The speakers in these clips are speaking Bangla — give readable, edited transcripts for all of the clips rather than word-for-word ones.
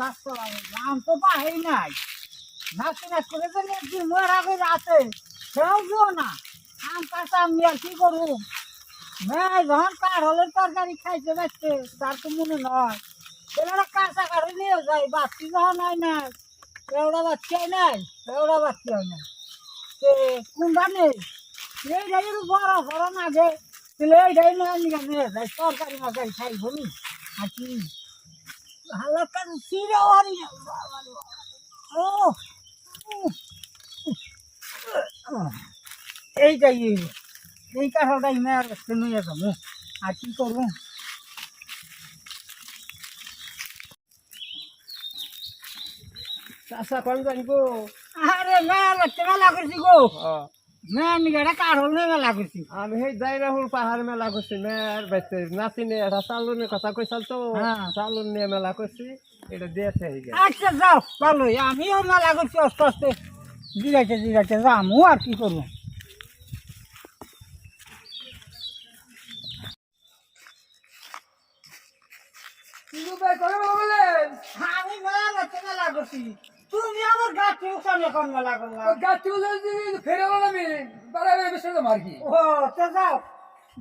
চাষ করা আম তো পাই নাই নাচতে নাচ করে যে মরা করে আছে সেও দিও না আম কাঁচা আম নিয়ে কি করবো মেয়ে যখন কার হলের তরকারি খাইতে পারছে তার তো মনে নয় ছেলেরা কাঁচা কাঠে নিয়ে যায় বাচ্চি যখন হয় না এওড়া বাচ্চি হয় নাই এওড়া বাচ্চি হয় না সে কোনটা নেই এইটাই বড় বড় না যে তাহলে এইটাই নিয়ে যায় তরকারি মরকারি খাইব নি আর কি হালকা চিড়ে ওয়ারি ও এইটাই এই কাঁঠালটাই মেয়ের কাছে নিয়ে যাবো আর কি করবো চাষা কোন জানবো আরে মেয়ের কাছে মেলা করছি গো মেয়ের নিকে কাঁঠাল নিয়ে মেলা করছি আমি সেই দাইরাহুল পাহাড় মেলা করছি মেয়ের বাইতে নাচিনে এটা চালুনের কথা কইসাল তো হ্যাঁ। চালুন নিয়ে মেলা করছি এটা দিয়েছে আচ্ছা যাও ভালোই আমিও মেলা করছি আস্তে আস্তে জিরাইতে জিরাইতে যামু আর কি করবো আমি মেলা করছি মেলা করছি তুমি আমার গাছে উঠানে কোন মেলা করলাম ফেরে আমি বাড়াবে বেশি মার কি ও তো যাও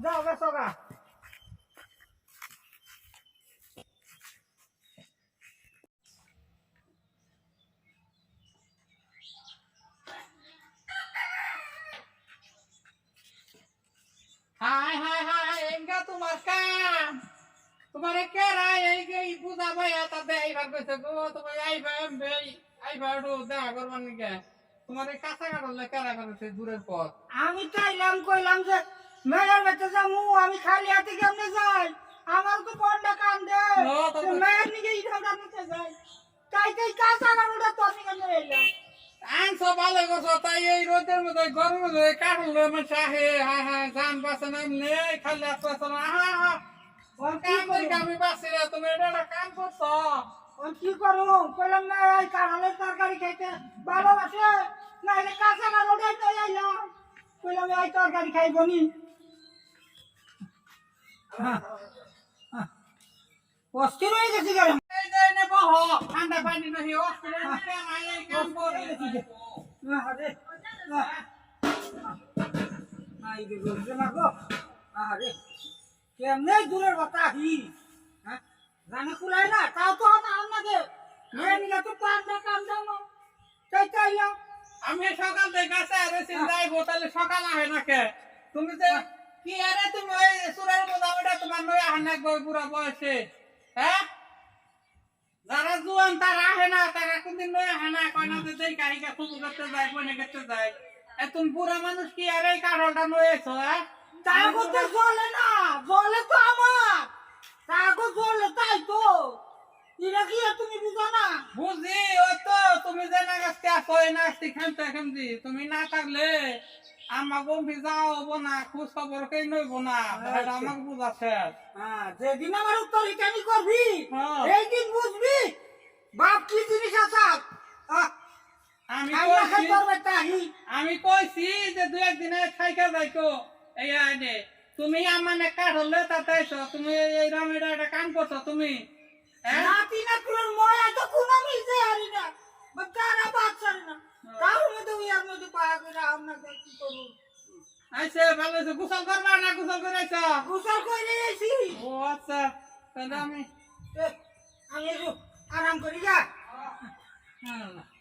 যাও বেসো গা হাই হাই হাই এঙ্গা তোমার কাম তোমার কেরা এই পূজা ভাই তাতে এইবার কইছে গো তুমি আইবা আইবা দেখা করবার নিকে তোমার এই কাঁচা কাটলে কেরা করেছে দূরের পথ আমি চাইলাম কইলাম যে মেয়ের বেঁচে যামু আমি খালি হাতে কেমনে যাই আমার তো পড়লে কান দে মেয়ের নিকে ইটা নিতে যাই তাই কাঁচা কাটলে তোর নিকে নিয়ে এলাম আনছো ভালো করছো তাই এই রোদের মধ্যে গরমের মধ্যে কাটল আমার চাহে হ্যাঁ হ্যাঁ জান বাঁচে না নেই খালি হাত পাচ্ছে না হ্যাঁ আমি বাঁচি না তুমি এটা কাম করছো কি করো কইলাম না এই কাঁঠালের তরকারি খাইতে ভালোবাসে না এটা কাঁচা কাঁঠালটাই তো আইলাম কইলাম এই তরকারি খাইব নি অস্থির হয়ে গেছি গেলাম এই যে নে বহ ঠান্ডা পানি নহি অস্থির হয়ে গেছে আমি এই কাম করে না আরে নাই গো না গো আরে কেমনে দূরের কথা হি হ্যাঁ জানে কুলাই না তাও তো আমাকে মেয়ে নিলে তো কাম দাও চাইলাম আমি সকাল থেকে গাছে আরেছি যাইবো তাহলে সকাল আহে না কে তুমি যে কি আরে তুমি ওই সুরের মোটামুটি তোমার নয় আহে না গো পুরা বয়সে হ্যাঁ যারা জুয়ান তারা আহে না তারা কোনদিন নয় আহে না কয় না যে দেই কাহিকা খুব করতে যায় বনে করতে যায় তুমি বুড়া মানুষ কি আরে এই কাঠলটা নয়েছো হ্যাঁ তাই করতে জলে না জলে তো আমার তাগো জলে তাই তো এটা কি তুমি বুঝো না বুঝি ওই তো তুমি যে না গাছতে আসো এই নাচতে খামতে খামতি তুমি না থাকলে আমার গম্ভীর যাও হবো না খোঁজ খবর কে নইব না এটা আমাকে বুঝাচ্ছে হ্যাঁ যেদিন আমার উত্তর আমি করবি এই দিন বুঝবি বাপ কি জিনিস আছে আমি কইছি যে দুই একদিনে খাইকা যাইতো এই আইনে তুমি আমানে কাটলে তাতে আইছো তুমি এই রামের একটা কাম করছো তুমি নাতি না কুলের ময়া তো কোন মিলছে হারি না বাচ্চারা বাচ্চারা না তাও মধ্যে ওই আর মধ্যে পায়া করে আমরা কি করব আইছে ভালো আছে গোসল করবা না গোসল করাইছ গোসল কইলে আইছি ও আচ্ছা তাহলে আমি আরাম করি যা হ্যাঁ